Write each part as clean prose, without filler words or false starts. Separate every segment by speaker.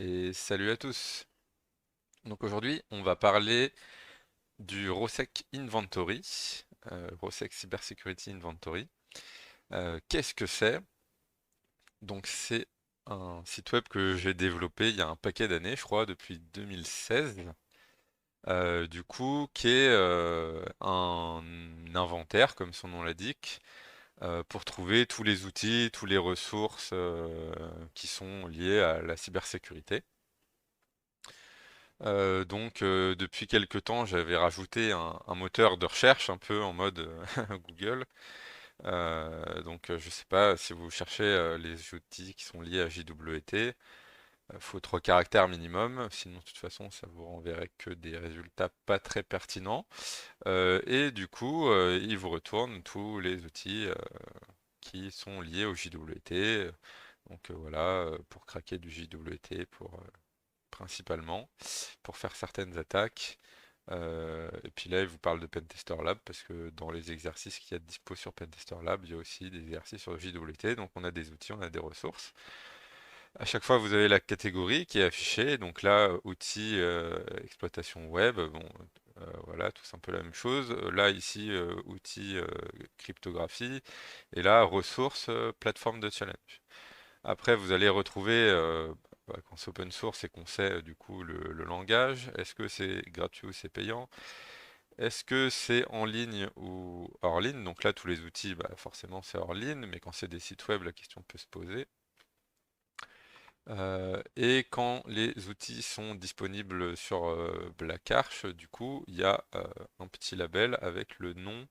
Speaker 1: Et salut à tous. Donc aujourd'hui, on va parler du ROSEC Inventory, ROSEC Cybersecurity Inventory. Qu'est-ce que c'est? Donc c'est un site web que j'ai développé il y a un paquet d'années, je crois, depuis 2016. Du coup, qui est un inventaire, comme son nom l'indique, pour trouver tous les outils, toutes les ressources qui sont liées à la cybersécurité. Depuis quelque temps, j'avais rajouté un moteur de recherche un peu en mode Google. Je sais pas si vous cherchez les outils qui sont liés à JWT, faut 3 caractères minimum, sinon de toute façon ça vous renverrait que des résultats pas très pertinents. Et du coup, il vous retourne tous les outils qui sont liés au JWT. Voilà, pour craquer du JWT, principalement pour faire certaines attaques. Et puis là, il vous parle de Pentester Lab parce que dans les exercices qu'il y a de dispo sur Pentester Lab, il y a aussi des exercices sur JWT. Donc on a des outils, on a des ressources. À chaque fois, vous avez la catégorie qui est affichée. Donc là, outils exploitation web. Bon, voilà, tous un peu la même chose. Là, ici, outils cryptographie. Et là, ressources, plateforme de challenge. Après, vous allez retrouver, quand c'est open source et qu'on sait du coup le langage, est-ce que c'est gratuit ou c'est payant? Est-ce que c'est en ligne ou hors ligne? Donc là, tous les outils, bah, forcément, c'est hors ligne, mais quand c'est des sites web, la question peut se poser. Et quand les outils sont disponibles sur Black Arch, du coup, il y a un petit label avec le nom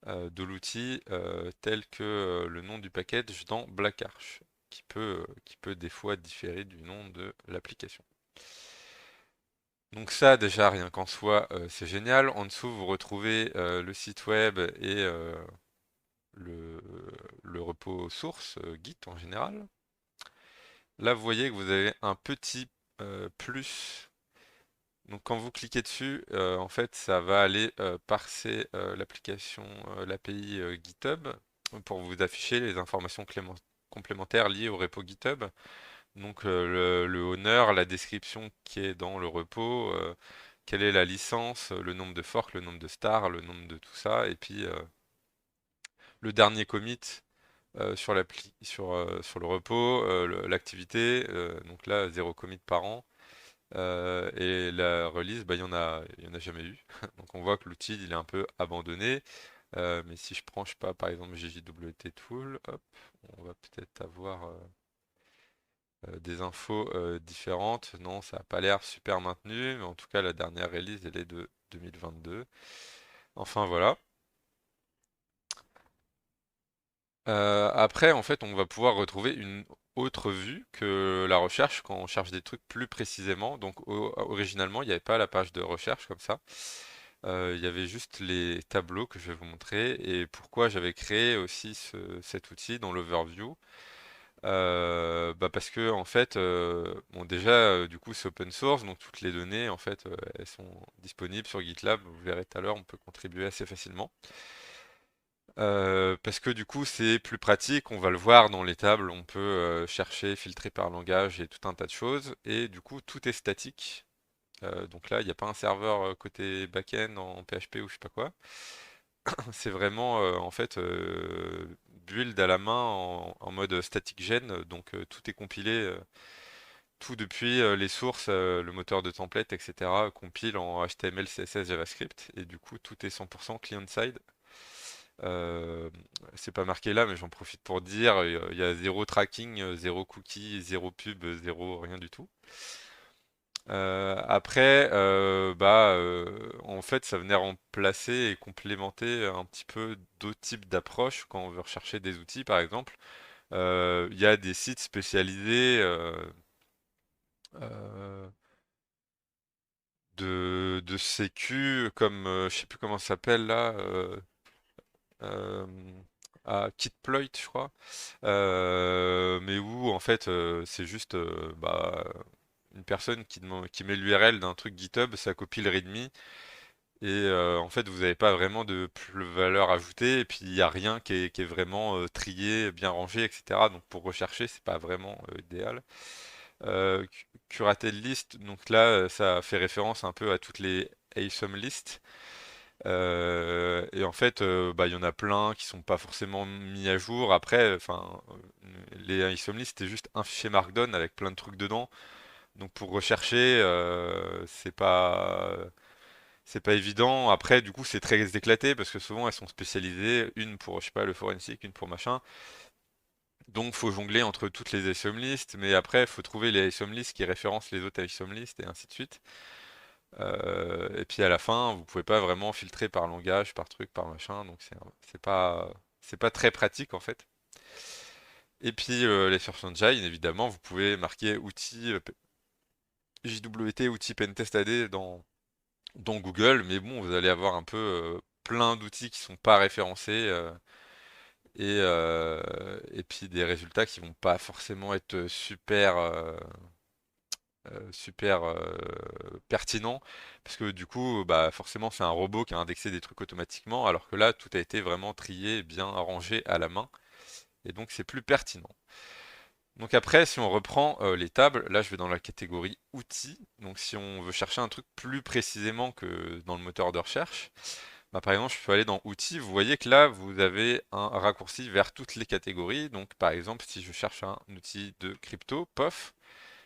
Speaker 1: de l'outil tel que le nom du package dans Black Arch, qui peut des fois différer du nom de l'application. Donc ça, déjà, rien qu'en soi, c'est génial. En dessous, vous retrouvez le site web et le, le repo source, Git en général. Là, vous voyez que vous avez un petit plus. Donc quand vous cliquez dessus, en fait, ça va aller parser l'application, l'API GitHub pour vous afficher les informations complémentaires liées au repo GitHub. Donc le owner, la description qui est dans le repo, quelle est la licence, le nombre de forks, le nombre de stars, le nombre de tout ça, et puis le dernier commit sur l'appli, sur le repo, l'activité, donc là 0 commit par an. Et la release, bah, il y en a jamais eu. Donc on voit que l'outil il est un peu abandonné. Mais si je prends, je sais pas, par exemple JJWT Tool, hop, on va peut-être avoir des infos différentes. Non, ça n'a pas l'air super maintenu, mais en tout cas la dernière release elle est de 2022. Enfin voilà. Après, en fait, on va pouvoir retrouver une autre vue que la recherche quand on cherche des trucs plus précisément. Donc, originalement, il n'y avait pas la page de recherche comme ça. Il y avait juste les tableaux que je vais vous montrer et pourquoi j'avais créé aussi cet outil dans l'overview. Bah parce que en fait, bon déjà, du coup, c'est open source, donc toutes les données, en fait, elles sont disponibles sur GitLab. Vous verrez tout à l'heure, on peut contribuer assez facilement. Parce que du coup c'est plus pratique, on va le voir dans les tables, on peut chercher, filtrer par langage et tout un tas de choses, et du coup tout est statique. Donc là il n'y a pas un serveur côté back-end en PHP ou je sais pas quoi. C'est vraiment en fait build à la main en mode static gen, donc tout est compilé, tout depuis les sources, le moteur de template, etc. compile en HTML, CSS, JavaScript, et du coup tout est 100% client-side. Euh, c'est pas marqué là, mais j'en profite pour dire, il y a zéro tracking, zéro cookie, zéro pub, zéro rien du tout. Après, en fait, ça venait remplacer et complémenter un petit peu d'autres types d'approches quand on veut rechercher des outils, par exemple. Il y a des sites spécialisés euh, de sécu, comme je sais plus comment ça s'appelle là. Euh, à Kitploit, je crois, mais où en fait c'est juste une personne qui met l'URL d'un truc GitHub, ça copie le README, et en fait vous n'avez pas vraiment de valeur ajoutée, et puis il n'y a rien qui est vraiment trié, bien rangé, etc. Donc pour rechercher, c'est pas vraiment idéal. Curated list, donc là, ça fait référence un peu à toutes les ASOM list. Et en fait, bah, il y en a plein qui sont pas forcément mis à jour. Après, enfin, les ASOM list, c'était juste un fichier Markdown avec plein de trucs dedans. Donc pour rechercher, c'est pas évident. Après, du coup, c'est très éclaté parce que souvent elles sont spécialisées, une pour, je sais pas, le forensic, une pour machin. Donc faut jongler entre toutes les ISOM lists, mais après, faut trouver les ISOM lists qui référencent les autres ISOM lists et ainsi de suite. Et puis à la fin, vous pouvez pas vraiment filtrer par langage, par truc, par machin, donc c'est pas très pratique en fait. Et puis les Search Engine, évidemment, vous pouvez marquer outils JWT, outils Pentest AD dans Google, mais bon, vous allez avoir un peu plein d'outils qui sont pas référencés et puis des résultats qui vont pas forcément être super pertinents parce que du coup, bah forcément, c'est un robot qui a indexé des trucs automatiquement, alors que là, tout a été vraiment trié, bien rangé à la main, et donc c'est plus pertinent. Donc après, si on reprend les tables, là je vais dans la catégorie outils. Donc si on veut chercher un truc plus précisément que dans le moteur de recherche, bah, par exemple, je peux aller dans outils. Vous voyez que là, vous avez un raccourci vers toutes les catégories. Donc par exemple, si je cherche un outil de crypto, pof,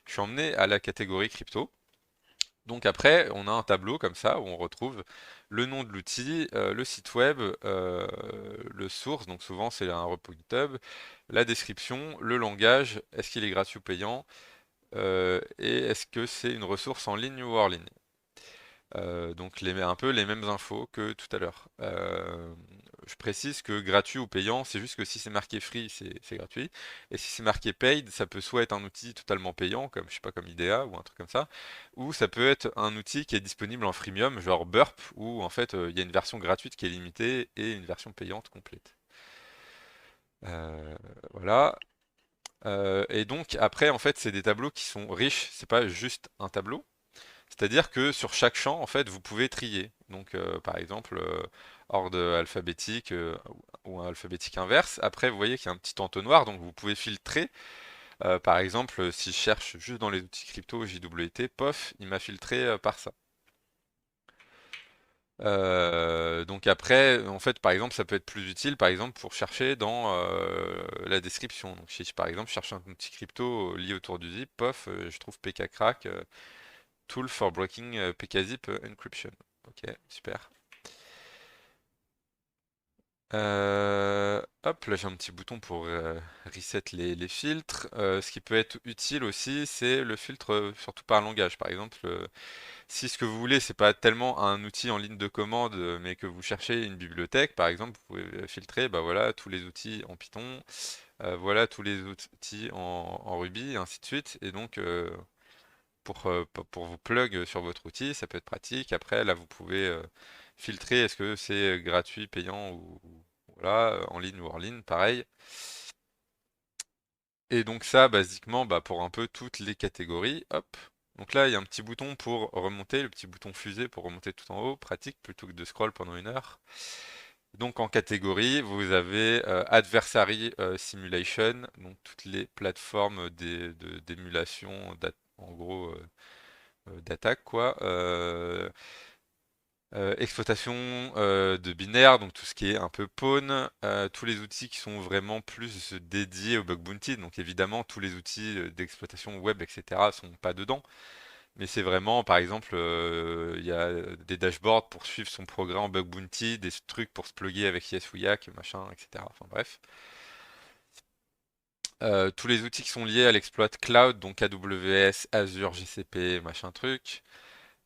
Speaker 1: je suis emmené à la catégorie crypto. Donc après, on a un tableau comme ça où on retrouve le nom de l'outil, le site web, le source, donc souvent c'est un repo GitHub, la description, le langage, est-ce qu'il est gratuit ou payant, et est-ce que c'est une ressource en ligne ou hors ligne. Donc un peu les mêmes infos que tout à l'heure. Je précise que gratuit ou payant, c'est juste que si c'est marqué free, c'est gratuit. Et si c'est marqué paid, ça peut soit être un outil totalement payant, comme je sais pas, comme IDEA ou un truc comme ça, ou ça peut être un outil qui est disponible en freemium, genre Burp, où en fait il y a une version gratuite qui est limitée et une version payante complète. Euh, voilà. Et donc après, en fait, c'est des tableaux qui sont riches. C'est pas juste un tableau. C'est-à-dire que sur chaque champ, en fait, vous pouvez trier. Donc, par exemple, ordre alphabétique ou un alphabétique inverse. Après, vous voyez qu'il y a un petit entonnoir, donc vous pouvez filtrer. Par exemple, si je cherche juste dans les outils crypto JWT, pof, il m'a filtré par ça. Donc après, en fait, par exemple, ça peut être plus utile, par exemple, pour chercher dans la description. Donc si par exemple je cherche un outil crypto lié autour du zip, pof, je trouve pkcrack, tool for breaking pkzip encryption. Ok, super. Hop, là j'ai un petit bouton pour reset les filtres. Ce qui peut être utile aussi, c'est le filtre surtout par langage. Par exemple, si ce que vous voulez, c'est pas tellement un outil en ligne de commande, mais que vous cherchez une bibliothèque, par exemple, vous pouvez filtrer, bah voilà, tous les outils en Python, voilà tous les outils en Ruby, et ainsi de suite. Et donc, pour vous plug sur votre outil, ça peut être pratique. Après, là, vous pouvez filtrer, est-ce que c'est gratuit, payant ou voilà, en ligne ou hors ligne, pareil. Et donc ça, basiquement, bah, pour un peu toutes les catégories, hop. Donc là, il y a un petit bouton pour remonter, le petit bouton fusée pour remonter tout en haut, pratique, plutôt que de scroll pendant 1 heure. Donc en catégorie, vous avez Adversary Simulation, donc toutes les plateformes d'émulation, en gros, d'attaque, quoi. Exploitation de binaire, donc tout ce qui est un peu pawn, tous les outils qui sont vraiment plus dédiés au bug bounty, donc évidemment tous les outils d'exploitation web, etc. sont pas dedans, mais c'est vraiment, par exemple, il y a des dashboards pour suivre son progrès en bug bounty, des trucs pour se plugger avec Yes ou Yak, machin, etc. Enfin bref. Tous les outils qui sont liés à l'exploit cloud, donc AWS, Azure, GCP, machin truc.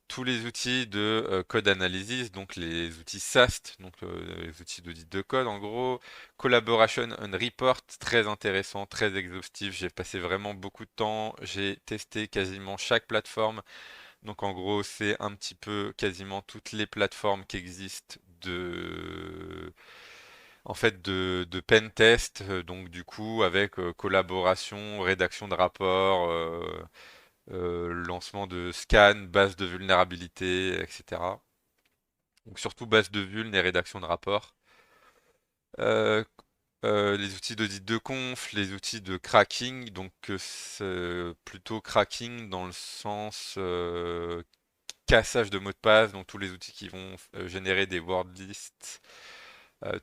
Speaker 1: Tous les outils de code analysis, donc les outils SAST, donc les outils d'audit de code en gros, Collaboration and Report, très intéressant, très exhaustif, j'ai passé vraiment beaucoup de temps, j'ai testé quasiment chaque plateforme, donc en gros c'est un petit peu quasiment toutes les plateformes qui existent en fait de pen test, donc du coup avec collaboration, rédaction de rapports, lancement de scan, base de vulnérabilité, etc. Donc surtout base de vuln et rédaction de rapport. Les outils d'audit de conf, les outils de cracking, donc c'est plutôt cracking dans le sens cassage de mots de passe, donc tous les outils qui vont générer des word lists,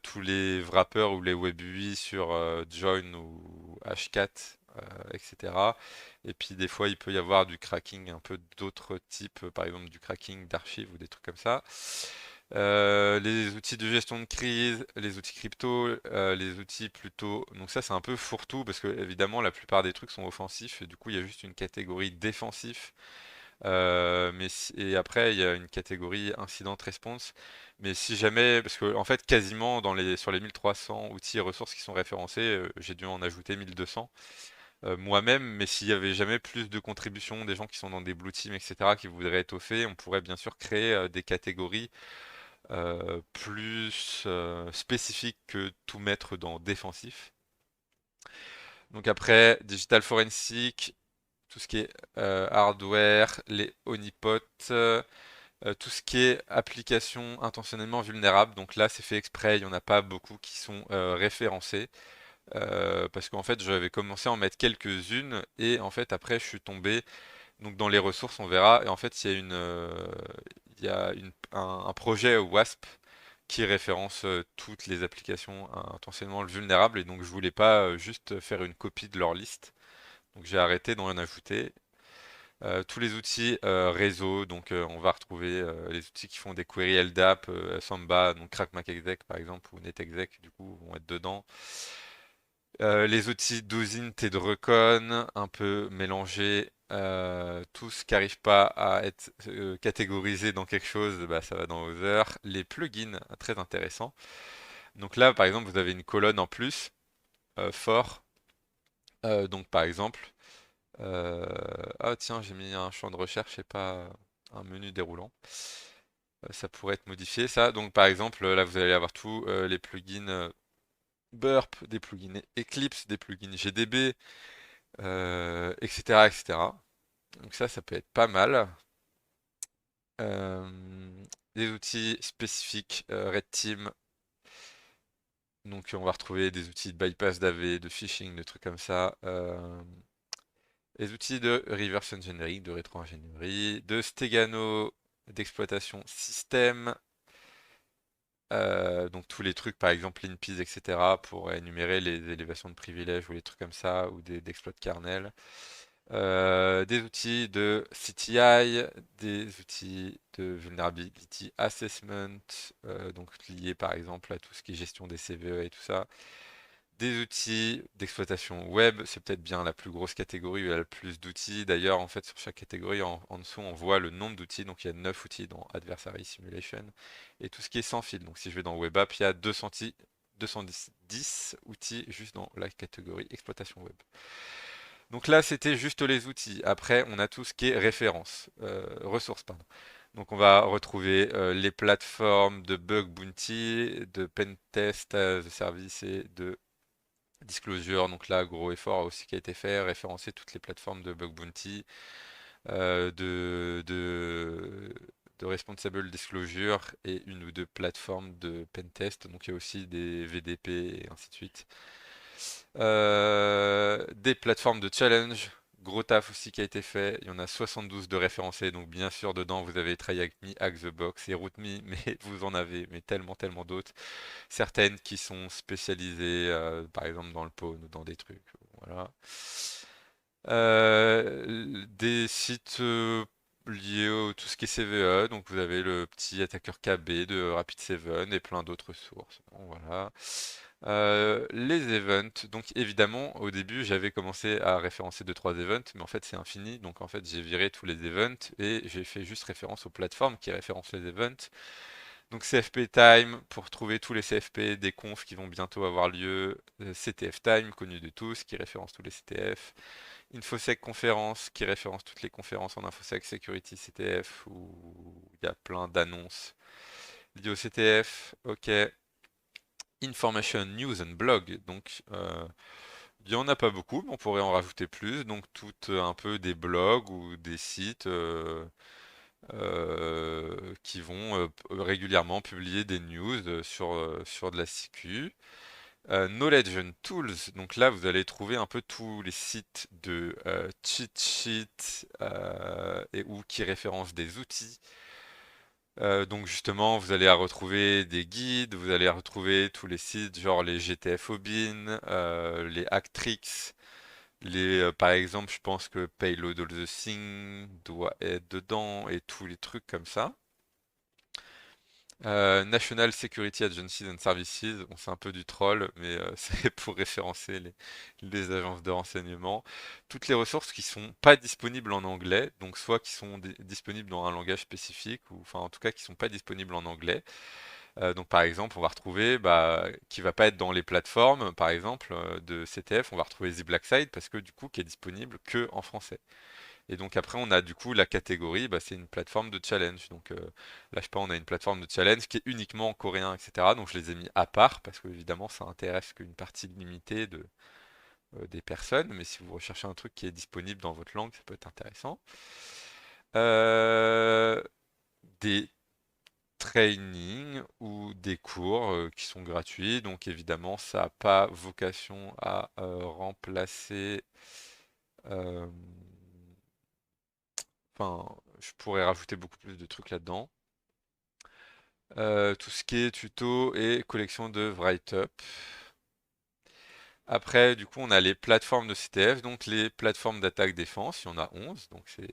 Speaker 1: tous les wrappers ou les web UI sur Join ou Hashcat, etc. Et puis des fois il peut y avoir du cracking un peu d'autres types, par exemple du cracking d'archives ou des trucs comme ça. Les outils de gestion de crise, les outils crypto, les outils plutôt. Donc ça c'est un peu fourre-tout parce que évidemment la plupart des trucs sont offensifs et du coup il y a juste une catégorie défensif. Et après il y a une catégorie incident response. Mais si jamais, parce que en fait quasiment sur les 1300 outils et ressources qui sont référencés, j'ai dû en ajouter 1200 moi-même, mais s'il y avait jamais plus de contributions, des gens qui sont dans des blue teams, etc., qui voudraient étoffer, on pourrait bien sûr créer des catégories plus spécifique que tout mettre dans défensif. Donc après, digital forensic, tout ce qui est hardware, les honeypots, tout ce qui est application intentionnellement vulnérable. Donc là, c'est fait exprès, il n'y en a pas beaucoup qui sont référencés. Parce qu'en fait, j'avais commencé à en mettre quelques-unes et en fait, après, je suis tombé. Donc dans les ressources, on verra. Et en fait, il y a un projet WASP qui référence toutes les applications intentionnellement vulnérables et donc je voulais pas juste faire une copie de leur liste. Donc j'ai arrêté d'en ajouter. Tous les outils réseau, donc on va retrouver les outils qui font des queries LDAP, Samba, donc CrackMacExec par exemple, ou NetExec du coup vont être dedans. Les outils d'OSINT et de Recon, un peu mélangés. Tout ce qui n'arrive pas à être catégorisé dans quelque chose, bah, ça va dans Other. Les plugins, très intéressant. Donc là, par exemple, vous avez une colonne en plus, fort. Donc par exemple, ah tiens, j'ai mis un champ de recherche et pas un menu déroulant. Ça pourrait être modifié, ça. Donc par exemple, là, vous allez avoir tous les plugins Burp, des plugins Eclipse, des plugins GDB, etc., etc. Donc ça peut être pas mal. Des outils spécifiques Red Team. Donc on va retrouver des outils de bypass d'AV, de phishing, de trucs comme ça. Les outils de reverse engineering, de rétro-ingénierie, de Stegano, d'exploitation système. Donc tous les trucs, par exemple l'InPeas, etc. pour énumérer les élévations de privilèges ou les trucs comme ça, ou d'exploits de kernel. Des outils de CTI, des outils de Vulnerability Assessment, donc liés par exemple à tout ce qui est gestion des CVE et tout ça. Des outils d'exploitation web, c'est peut-être bien la plus grosse catégorie où il y a le plus d'outils. D'ailleurs, en fait, sur chaque catégorie, en dessous, on voit le nombre d'outils. Donc, il y a 9 outils dans Adversary Simulation. Et tout ce qui est sans fil. Donc, si je vais dans Web App, il y a 210 outils juste dans la catégorie exploitation web. Donc là, c'était juste les outils. Après, on a tout ce qui est référence, ressources, pardon. Donc on va retrouver les plateformes de bug bounty, de pentest as a service et de disclosure. Donc là, gros effort aussi qui a été fait, référencer toutes les plateformes de bug bounty, euh, de, de, de responsible disclosure et une ou deux plateformes de pentest. Donc il y a aussi des VDP et ainsi de suite. Des plateformes de challenge, gros taf aussi qui a été fait. Il y en a 72 de référencés, donc bien sûr dedans vous avez TryHackMe, Hack the Box et RootMe, mais vous en avez mais tellement d'autres. Certaines qui sont spécialisées, par exemple dans le pawn ou dans des trucs. Voilà. Des sites liés au tout ce qui est CVE, donc vous avez le petit attaqueur KB de Rapid7 et plein d'autres sources. Bon, voilà. Les events, donc évidemment au début j'avais commencé à référencer 2-3 events, mais en fait c'est infini, donc en fait j'ai viré tous les events et j'ai fait juste référence aux plateformes qui référencent les events. Donc CFP Time pour trouver tous les CFP des confs qui vont bientôt avoir lieu, CTF Time connu de tous qui référence tous les CTF, InfoSec Conférence qui référence toutes les conférences en InfoSec Security CTF où il y a plein d'annonces liées au CTF. Ok. Information News and Blog. Donc, il n'y en a pas beaucoup, mais on pourrait en rajouter plus. Donc, toutes un peu des blogs ou des sites qui vont régulièrement publier des news sur de la sécu. Knowledge and Tools, donc là vous allez trouver un peu tous les sites de cheat sheets et ou qui référencent des outils. Donc justement, vous allez retrouver des guides, vous allez retrouver tous les sites, genre les GTF Obin, les Hacktricks, par exemple, je pense que Payload All the Thing doit être dedans et tous les trucs comme ça. National Security Agencies and Services, on c'est un peu du troll, mais c'est pour référencer les agences de renseignement. Toutes les ressources qui sont pas disponibles en anglais, donc soit qui sont disponibles dans un langage spécifique, ou enfin en tout cas qui sont pas disponibles en anglais. Donc par exemple, on va retrouver, qui va pas être dans les plateformes, par exemple, de CTF, on va retrouver The Black Side parce que du coup, qui est disponible que en français. Et donc après, on a du coup la catégorie, c'est une plateforme de challenge. Donc là, je sais pas, on a une plateforme de challenge qui est uniquement en coréen, etc. Donc je les ai mis à part parce que évidemment, ça intéresse qu'une partie limitée des personnes. Mais si vous recherchez un truc qui est disponible dans votre langue, ça peut être intéressant. Euh, des trainings ou des cours qui sont gratuits. Donc évidemment, ça n'a pas vocation à remplacer. euh, Enfin, je pourrais rajouter beaucoup plus de trucs là-dedans. Tout ce qui est tuto et collection de write-up. Après, du coup, on a les plateformes de CTF, donc les plateformes d'attaque-défense, il y en a 11, donc c'est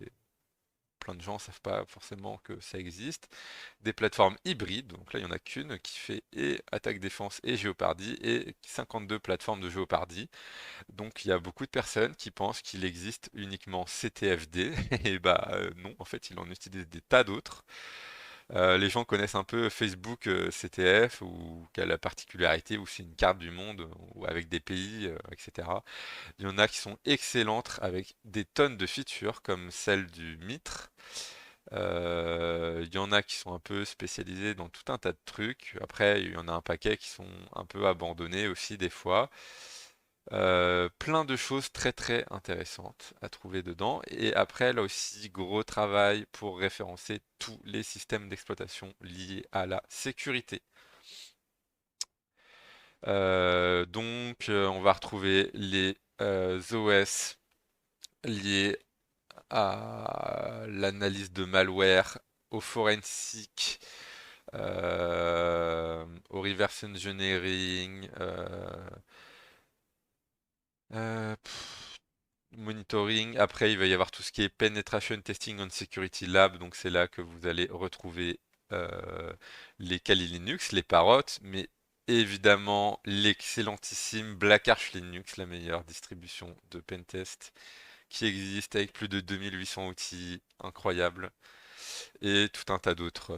Speaker 1: plein de gens ne savent pas forcément que ça existe. Des plateformes hybrides, donc là il n'y en a qu'une qui fait et attaque-défense et géopardie, et 52 plateformes de géopardie. Donc il y a beaucoup de personnes qui pensent qu'il existe uniquement CTFD, et non, en fait il en utilise des tas d'autres. Les gens connaissent un peu Facebook CTF ou quelle la particularité où c'est une carte du monde ou avec des pays, etc. Il y en a qui sont excellentes avec des tonnes de features comme celle du Mitre. Il y en a qui sont un peu spécialisés dans tout un tas de trucs. Après, il y en a un paquet qui sont un peu abandonnés aussi des fois. Plein de choses très très intéressantes à trouver dedans. Et après, là aussi, gros travail pour référencer tous les systèmes d'exploitation liés à la sécurité. On va retrouver les OS liés à l'analyse de malware, au forensic, au reverse engineering, euh, pff, monitoring. Après, il va y avoir tout ce qui est penetration testing on security lab. Donc, c'est là que vous allez retrouver les Kali Linux, les parottes, mais évidemment l'excellentissime Black Arch Linux, la meilleure distribution de pentest qui existe avec plus de 2800 outils incroyables et tout un tas d'autres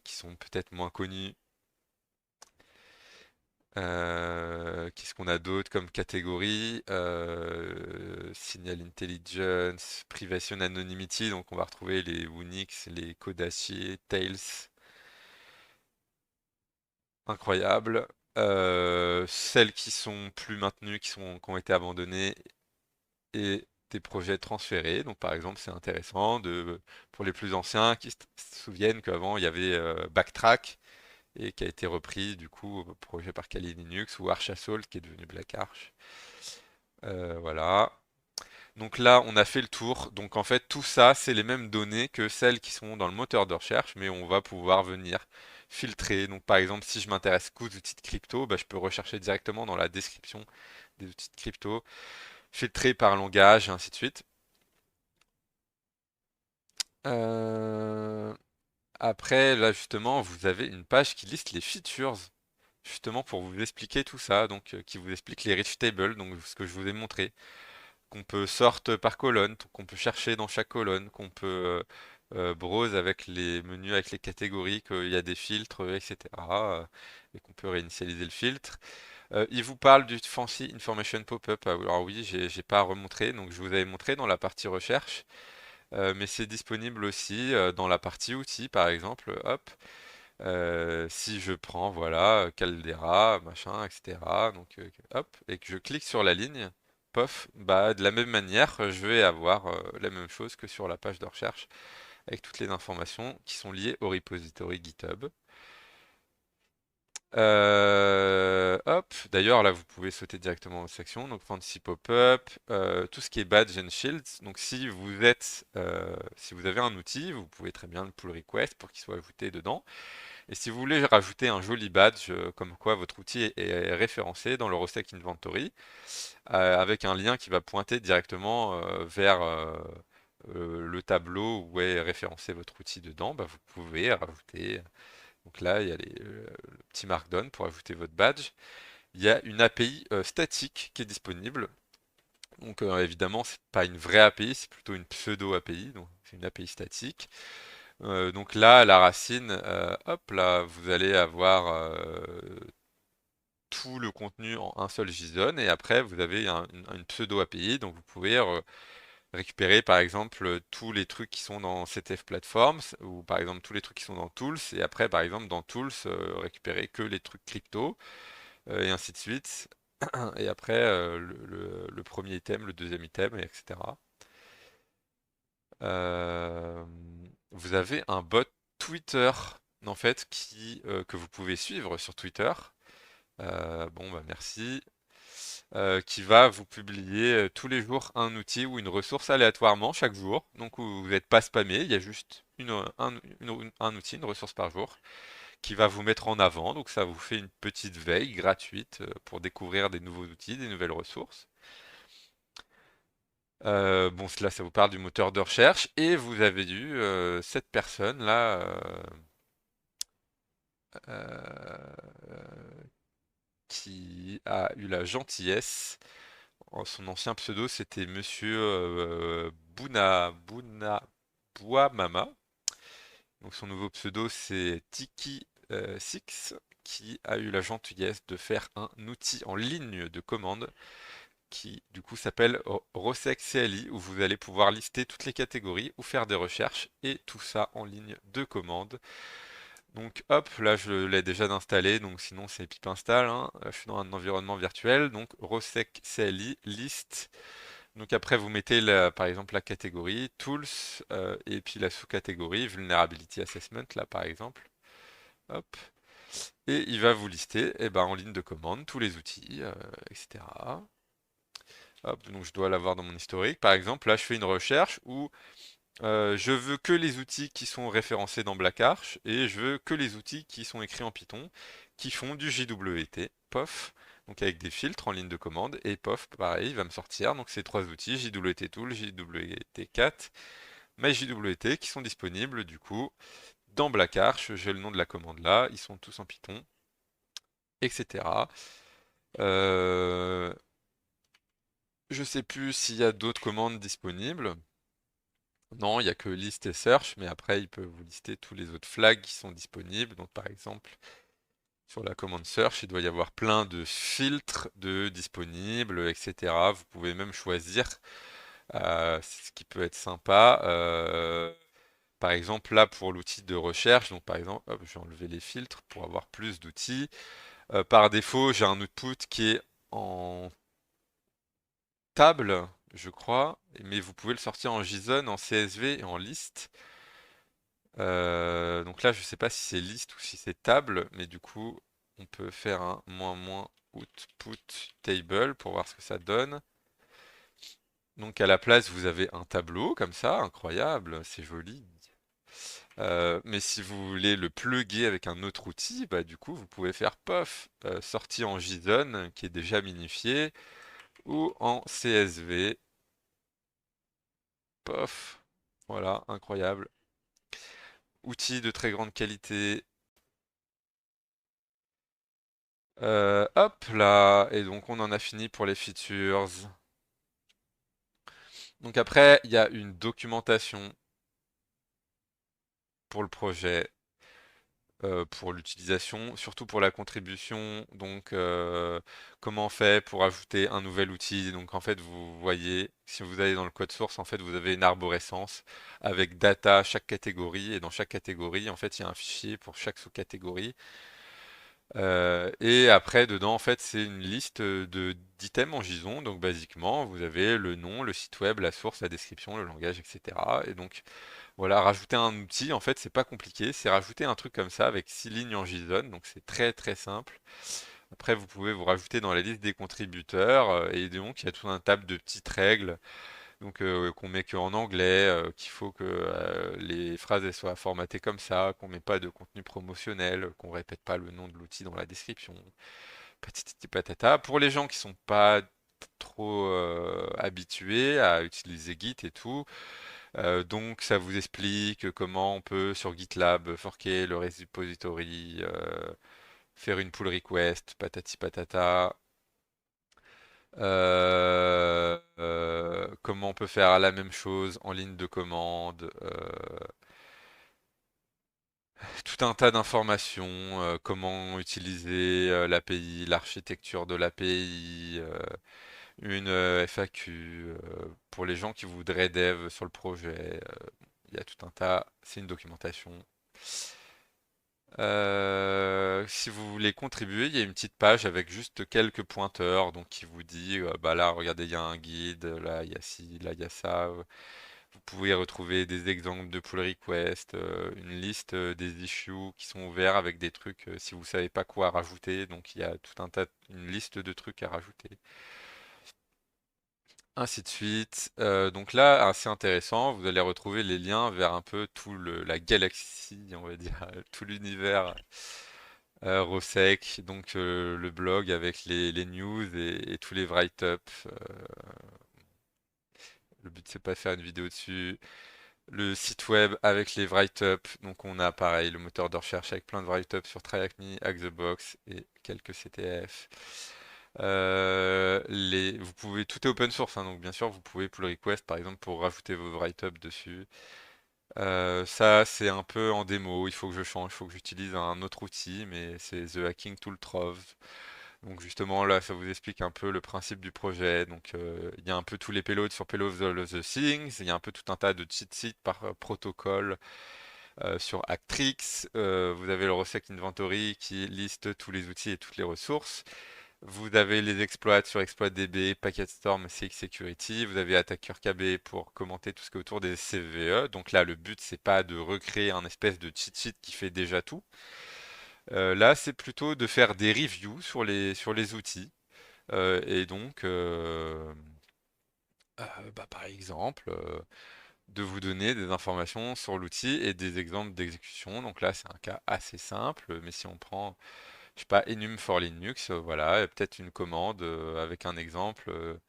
Speaker 1: qui sont peut-être moins connus. Qu'est-ce qu'on a d'autre comme catégorie? Signal Intelligence, Privation Anonymity, donc on va retrouver les Unix, les Kodachi, Tails, incroyables. Celles qui sont plus maintenues, qui ont été abandonnées et des projets transférés. Donc par exemple, c'est intéressant pour les plus anciens qui se souviennent qu'avant il y avait Backtrack et qui a été repris du coup projet par Kali Linux ou Arch Assault qui est devenu Black Arch. Voilà. Donc là, on a fait le tour. Donc en fait, tout ça, c'est les mêmes données que celles qui sont dans le moteur de recherche, mais on va pouvoir venir filtrer. Donc par exemple, si je m'intéresse qu'aux outils de crypto, je peux rechercher directement dans la description des outils de crypto, filtrer par langage, et ainsi de suite. Euh, Après, là justement, vous avez une page qui liste les features, justement pour vous expliquer tout ça, donc qui vous explique les rich tables, donc ce que je vous ai montré, qu'on peut sort par colonne, qu'on peut chercher dans chaque colonne, qu'on peut browse avec les menus, avec les catégories, qu'il y a des filtres, etc. Et qu'on peut réinitialiser le filtre. Il vous parle du Fancy Information Pop-up. Alors oui, j'ai pas remontré, donc je vous avais montré dans la partie recherche. Mais c'est disponible aussi dans la partie outils, par exemple. Hop, si je prends, voilà, Caldera, machin, etc. Donc, hop, et que je clique sur la ligne, pof, de la même manière, je vais avoir la même chose que sur la page de recherche, avec toutes les informations qui sont liées au repository GitHub. Hop, d'ailleurs là vous pouvez sauter directement aux sections, donc Fancy Pop-up, tout ce qui est badge and shields. Donc si vous avez un outil, vous pouvez très bien le pull request pour qu'il soit ajouté dedans. Et si vous voulez rajouter un joli badge, comme quoi votre outil est référencé dans le Rosec Inventory, avec un lien qui va pointer directement vers le tableau où est référencé votre outil dedans, bah, vous pouvez rajouter. Donc là, il y a le petit markdown pour ajouter votre badge. Il y a une API statique qui est disponible. Donc évidemment, c'est pas une vraie API, c'est plutôt une pseudo API. Donc c'est une API statique. Donc là, à la racine, hop là, vous allez avoir tout le contenu en un seul JSON et après vous avez une pseudo API. Donc vous pouvez récupérer par exemple tous les trucs qui sont dans CTF Platforms ou par exemple tous les trucs qui sont dans Tools et après par exemple dans Tools récupérer que les trucs crypto et ainsi de suite. Et après le premier item, le deuxième item, et etc. Euh, Vous avez un bot Twitter en fait que vous pouvez suivre sur Twitter. Bon bah merci. Qui va vous publier tous les jours un outil ou une ressource aléatoirement chaque jour. Donc vous n'êtes pas spammé, il y a juste un outil, une ressource par jour qui va vous mettre en avant. Donc ça vous fait une petite veille gratuite pour découvrir des nouveaux outils, des nouvelles ressources. Bon, là, ça vous parle du moteur de recherche. Et vous avez eu cette personne-là qui a eu la gentillesse. Son ancien pseudo, c'était Monsieur Bouna Bouamama. Donc son nouveau pseudo, c'est Tiki Six, qui a eu la gentillesse de faire un outil en ligne de commande qui du coup s'appelle Rosec CLI où vous allez pouvoir lister toutes les catégories ou faire des recherches et tout ça en ligne de commande. Donc hop, là je l'ai déjà installé, donc sinon c'est pip install, hein. Je suis dans un environnement virtuel, donc Rosec CLI list. Donc après vous mettez par exemple la catégorie Tools et puis la sous-catégorie Vulnerability Assessment là par exemple. Hop. Et il va vous lister en ligne de commande tous les outils, etc. Hop, donc je dois l'avoir dans mon historique. Par exemple, là je fais une recherche où je veux que les outils qui sont référencés dans Blackarch et je veux que les outils qui sont écrits en Python, qui font du JWT. POF, donc avec des filtres en ligne de commande et POF, pareil, il va me sortir. Donc ces trois outils, JWT Tool, JWT 4, MyJWT qui sont disponibles du coup dans Blackarch. J'ai le nom de la commande là, ils sont tous en Python, etc. Euh, je sais plus s'il y a d'autres commandes disponibles. Non, il n'y a que list et search, mais après, il peut vous lister tous les autres flags qui sont disponibles. Donc, par exemple, sur la commande search, il doit y avoir plein de filtres de disponibles, etc. Vous pouvez même choisir ce qui peut être sympa. Par exemple, là, pour l'outil de recherche, donc par exemple, hop, je vais enlever les filtres pour avoir plus d'outils. Par défaut, j'ai un output qui est en table, je crois, mais vous pouvez le sortir en JSON, en CSV et en liste. Donc là, je sais pas si c'est liste ou si c'est table, mais du coup, on peut faire un moins moins output table pour voir ce que ça donne. Donc à la place, vous avez un tableau comme ça, incroyable, c'est joli. Mais si vous voulez le plugger avec un autre outil, bah du coup, vous pouvez faire POF, sortie en JSON qui est déjà minifié, ou en CSV, POF. Voilà, incroyable. Outil de très grande qualité. Hop là, et donc on en a fini pour les features. Donc après, il y a une documentation pour le projet, pour l'utilisation, surtout pour la contribution. Donc comment on fait pour ajouter un nouvel outil. Donc en fait, vous voyez, si vous allez dans le code source, en fait, vous avez une arborescence avec data, chaque catégorie, et dans chaque catégorie, en fait, il y a un fichier pour chaque sous-catégorie. Et après, dedans, en fait, c'est une liste de d'items en JSON. Donc, basiquement, vous avez le nom, le site web, la source, la description, le langage, etc. Et donc, voilà, rajouter un outil, en fait, c'est pas compliqué. C'est rajouter un truc comme ça avec 6 lignes en JSON. Donc, c'est très, très simple. Après, vous pouvez vous rajouter dans la liste des contributeurs. Et donc, il y a tout un tas de petites règles donc qu'on met que en anglais, qu'il faut que les phrases elles soient formatées comme ça, qu'on met pas de contenu promotionnel, qu'on répète pas le nom de l'outil dans la description, patati patata. Pour les gens qui sont pas trop habitués à utiliser Git et tout, donc ça vous explique comment on peut sur GitLab forker le repository, faire une pull request, patati patata. Comment on peut faire la même chose en ligne de commande, tout un tas d'informations, comment utiliser l'API, l'architecture de l'API, une FAQ pour les gens qui voudraient dev sur le projet. Il y a tout un tas, c'est une documentation. Si vous voulez contribuer, il y a une petite page avec juste quelques pointeurs, donc qui vous dit, bah là, regardez, il y a un guide, là, il y a ci, là, il y a ça. Vous pouvez retrouver des exemples de pull request, une liste des issues qui sont ouverts avec des trucs si vous savez pas quoi rajouter, donc il y a tout un tas, une liste de trucs à rajouter. Ainsi de suite. Donc là, assez intéressant, vous allez retrouver les liens vers un peu la galaxie, on va dire, tout l'univers Rosec, donc le blog avec les news et tous les write-up. Le but c'est pas de faire une vidéo dessus. Le site web avec les write-up, donc on a pareil le moteur de recherche avec plein de write-up sur TryHackMe, Hack the Box et quelques CTF. Vous pouvez, tout est open source, hein, donc bien sûr vous pouvez pull request par exemple pour rajouter vos write-up dessus. Ça c'est un peu en démo, il faut que je change, il faut que j'utilise un autre outil, mais c'est The Hacking Tool Trove. Donc justement là ça vous explique un peu le principe du projet. Donc il y a un peu tous les payloads sur Payload of the Things, il y a un peu tout un tas de cheat sheets par protocole sur Actrix. Vous avez le Rosec Inventory qui liste tous les outils et toutes les ressources. Vous avez les exploits sur ExploitDB, PacketStorm, CX Security. Vous avez AtackerKB pour commenter tout ce qui est autour des CVE. Donc là, le but, c'est pas de recréer un espèce de cheat sheet qui fait déjà tout. Là, c'est plutôt de faire des reviews sur les outils. Et donc, bah, par exemple, de vous donner des informations sur l'outil et des exemples d'exécution. Donc là, c'est un cas assez simple, mais si on prend, je sais pas, enum for Linux, voilà, et peut-être une commande avec un exemple,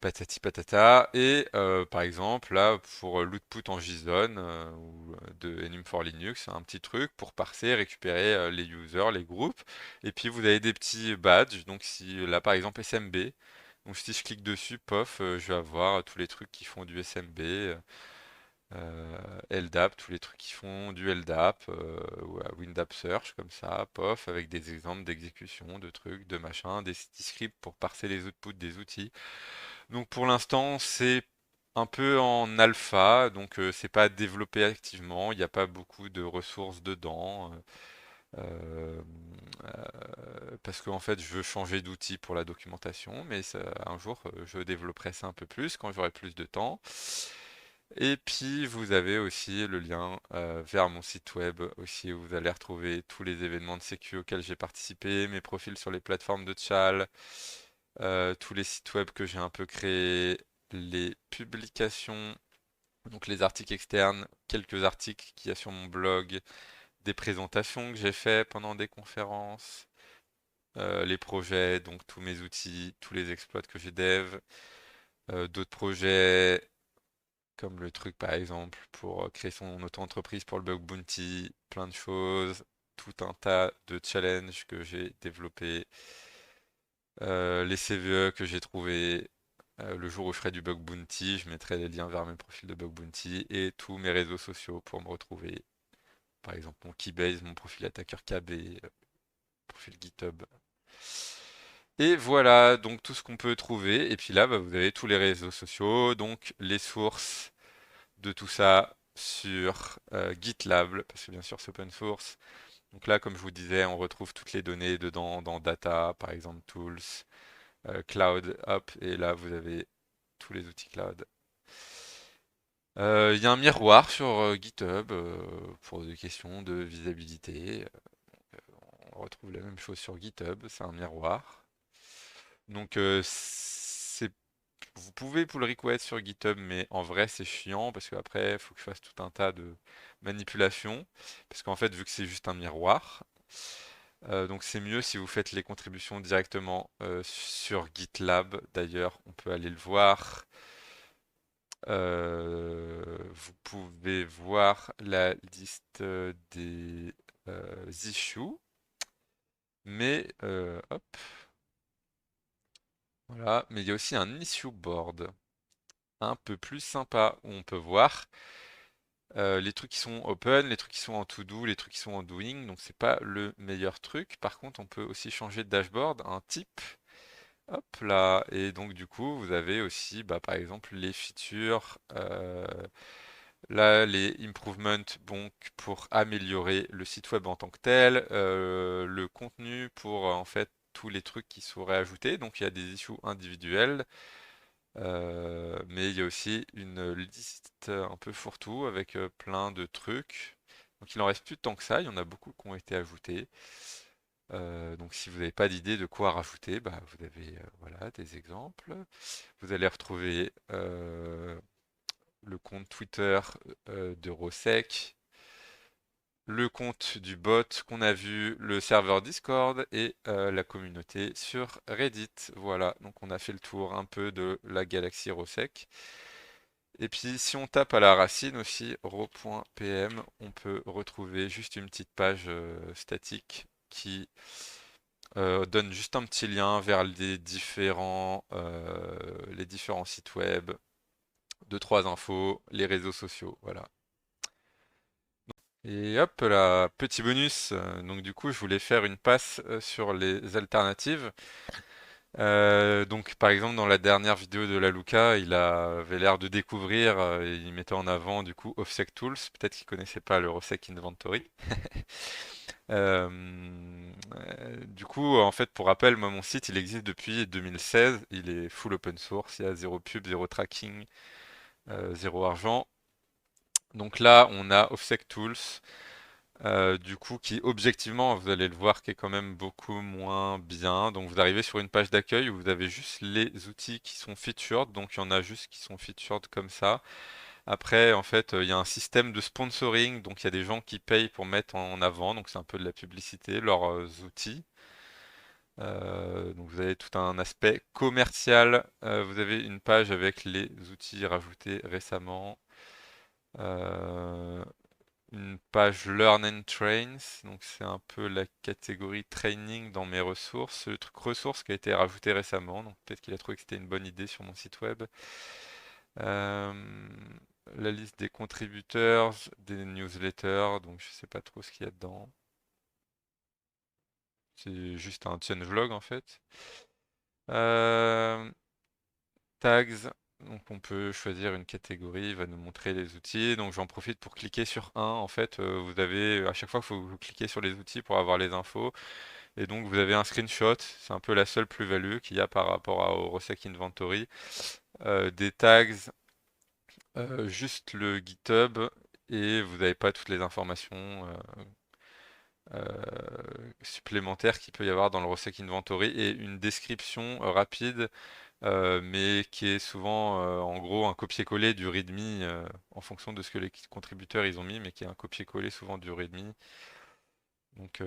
Speaker 1: patati patata, et par exemple, là, pour l'output en JSON de enum for Linux, un petit truc pour parser, récupérer les users, les groupes, et puis vous avez des petits badges, donc si là, par exemple, SMB, donc si je clique dessus, pof, je vais avoir tous les trucs qui font du SMB. LDAP, tous les trucs qui font du LDAP ou à WinDAP Search comme ça, pof, avec des exemples d'exécution, de trucs, de machins, des scripts pour parser les outputs des outils. Donc pour l'instant, c'est un peu en alpha, donc c'est pas développé activement, il n'y a pas beaucoup de ressources dedans. Euh, Parce qu'en fait, je veux changer d'outil pour la documentation, mais un jour, je développerai ça un peu plus quand j'aurai plus de temps. Et puis vous avez aussi le lien vers mon site web aussi où vous allez retrouver tous les événements de sécu auxquels j'ai participé, mes profils sur les plateformes de Tchal, tous les sites web que j'ai un peu créés, les publications, donc les articles externes, quelques articles qu'il y a sur mon blog, des présentations que j'ai fait pendant des conférences, les projets, donc tous mes outils, tous les exploits que j'ai dev, d'autres projets comme le truc par exemple pour créer son auto-entreprise pour le bug bounty, plein de choses, tout un tas de challenges que j'ai développés, les CVE que j'ai trouvés. Le jour où je ferai du bug bounty, je mettrai les liens vers mes profils de bug bounty et tous mes réseaux sociaux pour me retrouver. Par exemple mon Keybase, mon profil attaqueur KB, profil GitHub. Et voilà donc tout ce qu'on peut trouver. Et puis là, bah, vous avez tous les réseaux sociaux, donc les sources de tout ça sur GitLab, parce que bien sûr c'est open source. Donc là, comme je vous disais, on retrouve toutes les données dedans, dans Data, par exemple, Tools, Cloud, hop, et là, vous avez tous les outils cloud. Il y a un miroir sur GitHub pour des questions de visibilité. On retrouve la même chose sur GitHub, c'est un miroir. Donc vous pouvez pull request sur GitHub, mais en vrai c'est chiant parce qu'après il faut que je fasse tout un tas de manipulations. Parce qu'en fait, vu que c'est juste un miroir, donc c'est mieux si vous faites les contributions directement sur GitLab. D'ailleurs, on peut aller le voir. Vous pouvez voir la liste des issues. Mais hop, voilà. Mais il y a aussi un issue board un peu plus sympa où on peut voir les trucs qui sont open, les trucs qui sont en to do, les trucs qui sont en doing. Donc c'est pas le meilleur truc. Par contre, on peut aussi changer de dashboard, un type. Hop là. Et donc du coup, vous avez aussi, bah, par exemple, les features. Là, les improvements, donc pour améliorer le site web en tant que tel, le contenu pour en fait tous les trucs qui seraient ajoutés. Donc il y a des issues individuelles, mais il y a aussi une liste un peu fourre-tout avec plein de trucs. Donc il en reste plus tant que ça, il y en a beaucoup qui ont été ajoutés. Donc si vous n'avez pas d'idée de quoi rajouter, bah, vous avez voilà, des exemples. Vous allez retrouver le compte Twitter de Rosec, le compte du bot qu'on a vu, le serveur Discord et la communauté sur Reddit. Voilà, donc on a fait le tour un peu de la galaxie Rosec. Et puis si on tape à la racine aussi, ro.pm, on peut retrouver juste une petite page statique qui donne juste un petit lien vers les différents sites web, deux, trois infos, les réseaux sociaux, voilà. Et hop là, petit bonus. Donc du coup, je voulais faire une passe sur les alternatives. Donc par exemple, dans la dernière vidéo de la Luca, avait l'air de découvrir, et il mettait en avant du coup Offsec Tools. Peut-être qu'il connaissait pas le Rosec Inventory. Euh, du coup, en fait, pour rappel, moi, mon site, il existe depuis 2016. Il est full open source. Il y a zéro pub, zéro tracking, zéro argent. Donc là, on a Offsec Tools. Du coup, qui objectivement, vous allez le voir, qui est quand même beaucoup moins bien. Donc vous arrivez sur une page d'accueil où vous avez juste les outils qui sont featured. Donc il y en a juste qui sont featured comme ça. Après, en fait, il y a un système de sponsoring. Donc il y a des gens qui payent pour mettre en avant. Donc c'est un peu de la publicité, leurs outils. Donc vous avez tout un aspect commercial. Vous avez une page avec les outils rajoutés récemment. Euh, une page Learn and Trains, donc c'est un peu la catégorie training dans mes ressources. Le truc ressources qui a été rajouté récemment, donc peut-être qu'il a trouvé que c'était une bonne idée sur mon site web. Euh, la liste des contributeurs, des newsletters, donc je sais pas trop ce qu'il y a dedans. C'est juste un changelog en fait. Euh, tags, donc on peut choisir une catégorie, il va nous montrer les outils. Donc j'en profite pour cliquer sur un. En fait, vous avez à chaque fois, il faut que vous cliquez sur les outils pour avoir les infos. Et donc vous avez un screenshot, c'est un peu la seule plus-value qu'il y a par rapport au Rosec Inventory. Des tags, juste le GitHub, et vous n'avez pas toutes les informations supplémentaires qu'il peut y avoir dans le Rosec Inventory, et une description rapide mais qui est souvent en gros un copier-coller du README en fonction de ce que les contributeurs ils ont mis, mais qui est un copier-coller souvent du README. Donc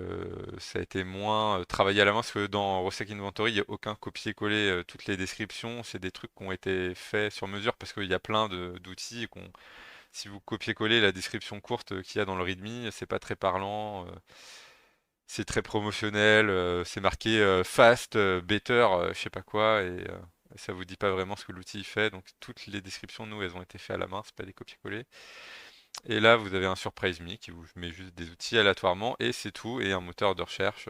Speaker 1: ça a été moins travaillé à la main parce que dans Rosec Inventory, il n'y a aucun copier-coller. Toutes les descriptions, c'est des trucs qui ont été faits sur mesure parce qu'il y a plein d'outils et si vous copiez-collez la description courte qu'il y a dans le README, c'est pas très parlant. C'est très promotionnel, c'est marqué fast, better, je sais pas quoi, et ça vous dit pas vraiment ce que l'outil fait. Donc toutes les descriptions, nous, elles ont été faites à la main, c'est pas des copier-coller. Et là, vous avez un Surprise Me qui vous met juste des outils aléatoirement, et c'est tout, et un moteur de recherche.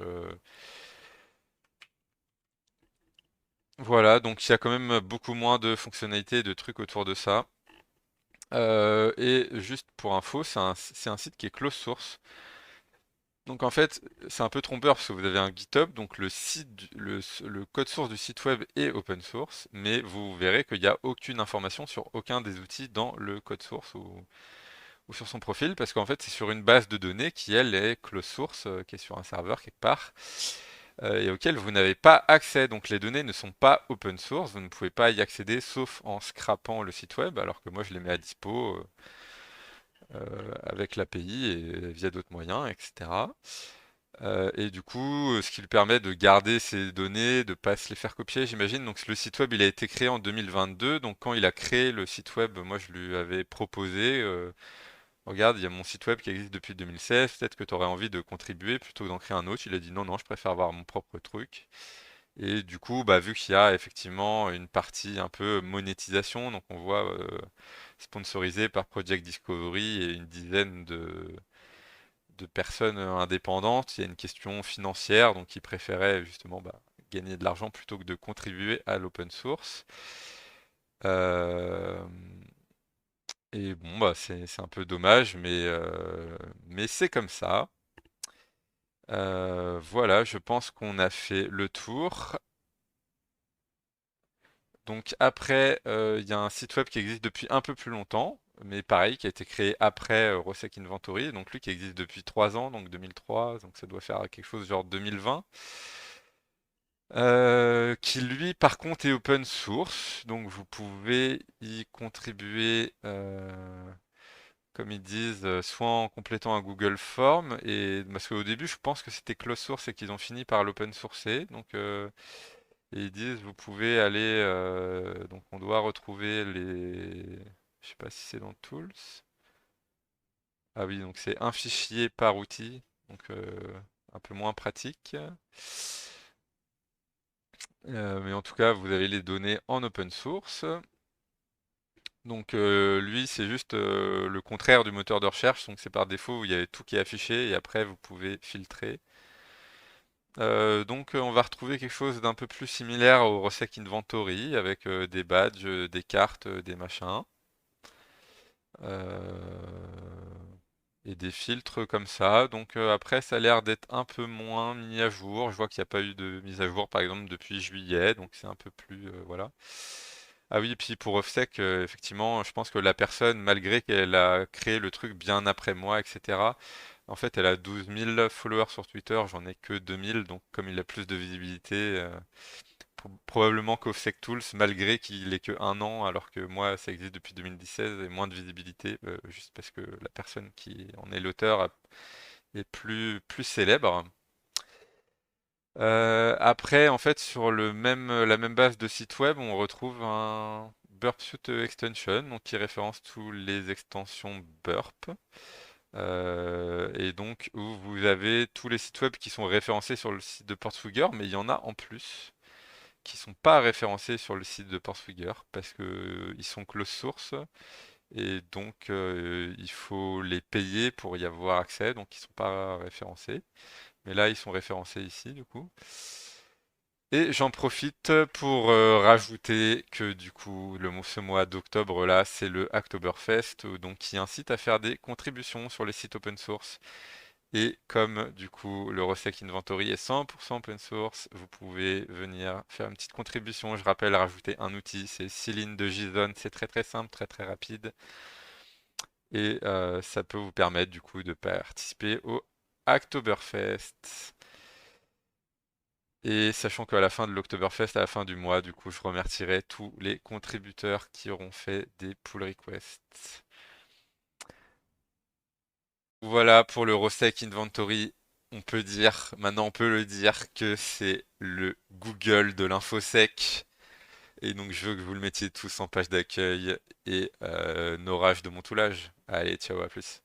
Speaker 1: Voilà, donc il y a quand même beaucoup moins de fonctionnalités et de trucs autour de ça. Et juste pour info, c'est un site qui est close source. Donc en fait, c'est un peu trompeur parce que vous avez un GitHub, donc le code source du site web est open source, mais vous verrez qu'il n'y a aucune information sur aucun des outils dans le code source ou sur son profil, parce qu'en fait c'est sur une base de données qui elle est closed source, qui est sur un serveur quelque part, et auquel vous n'avez pas accès. Donc les données ne sont pas open source, vous ne pouvez pas y accéder sauf en scrapant le site web, alors que moi je les mets à dispo avec l'API et via d'autres moyens, etc. Et du coup, ce qui lui permet de garder ces données, de pas se les faire copier, j'imagine. Donc le site web, il a été créé en 2022. Donc quand il a créé le site web, moi je lui avais proposé, regarde, il y a mon site web qui existe depuis 2016, peut-être que tu aurais envie de contribuer plutôt que d'en créer un autre. Il a dit non, non, je préfère avoir mon propre truc. Et du coup, bah, vu qu'il y a effectivement une partie un peu monétisation, donc on voit sponsorisé par Project Discovery et une dizaine de personnes indépendantes, il y a une question financière, donc ils préféraient justement bah, gagner de l'argent plutôt que de contribuer à l'open source. Euh, et bon, bah, c'est un peu dommage, mais c'est comme ça. Voilà, je pense qu'on a fait le tour. Donc après, il y a un site web qui existe depuis un peu plus longtemps, mais pareil, qui a été créé après Rosec Inventory, donc lui qui existe depuis 3 ans, donc 2003, donc ça doit faire quelque chose genre 2020. Qui lui par contre est open source, donc vous pouvez y contribuer, comme ils disent, soit en complétant un Google Form, et parce qu'au début je pense que c'était closed source et qu'ils ont fini par l'open sourcer, donc et ils disent vous pouvez aller, donc on doit retrouver je sais pas si c'est dans Tools. Ah oui, donc c'est un fichier par outil, donc un peu moins pratique. Mais en tout cas, vous avez les données en open source. Donc lui, c'est juste le contraire du moteur de recherche. Donc c'est par défaut, il y avait tout qui est affiché et après vous pouvez filtrer. Donc on va retrouver quelque chose d'un peu plus similaire au Rosec Inventory avec des badges, des cartes, des machins. Et des filtres comme ça. Donc après, ça a l'air d'être un peu moins mis à jour. Je vois qu'il n'y a pas eu de mise à jour, par exemple, depuis juillet. Donc c'est un peu plus... voilà. Ah oui, et puis pour Offsec, effectivement, je pense que la personne, malgré qu'elle a créé le truc bien après moi, etc., en fait, elle a 12 000 followers sur Twitter, j'en ai que 2 000, donc comme il a plus de visibilité, probablement qu'Offsec Tools, malgré qu'il ait que un an, alors que moi, ça existe depuis 2016, et moins de visibilité, juste parce que la personne qui en est l'auteur est plus célèbre. Après, en fait, sur la même base de site web, on retrouve un Burpsuite Extension, donc qui référence tous les extensions Burp. Et donc, où vous avez tous les sites web qui sont référencés sur le site de Portfigure, mais il y en a en plus qui sont pas référencés sur le site de Portfigure parce que ils sont close source et donc il faut les payer pour y avoir accès, donc ils sont pas référencés. Mais là, ils sont référencés ici, du coup. Et j'en profite pour rajouter que du coup, ce mois d'octobre là, c'est le Hacktoberfest, donc qui incite à faire des contributions sur les sites open source. Et comme du coup le Rosec Inventory est 100% open source, vous pouvez venir faire une petite contribution. Je rappelle, rajouter un outil, c'est Céline de JSON, c'est très très simple, très très rapide. Et ça peut vous permettre du coup de participer au Hacktoberfest. Et sachant qu'à la fin de l'Oktoberfest, à la fin du mois, du coup, je remercierai tous les contributeurs qui auront fait des pull requests. Voilà pour le Rosec Inventory. Maintenant on peut le dire que c'est le Google de l'infosec. Et donc je veux que vous le mettiez tous en page d'accueil et nos rages de mon toulage. Allez, ciao, à plus.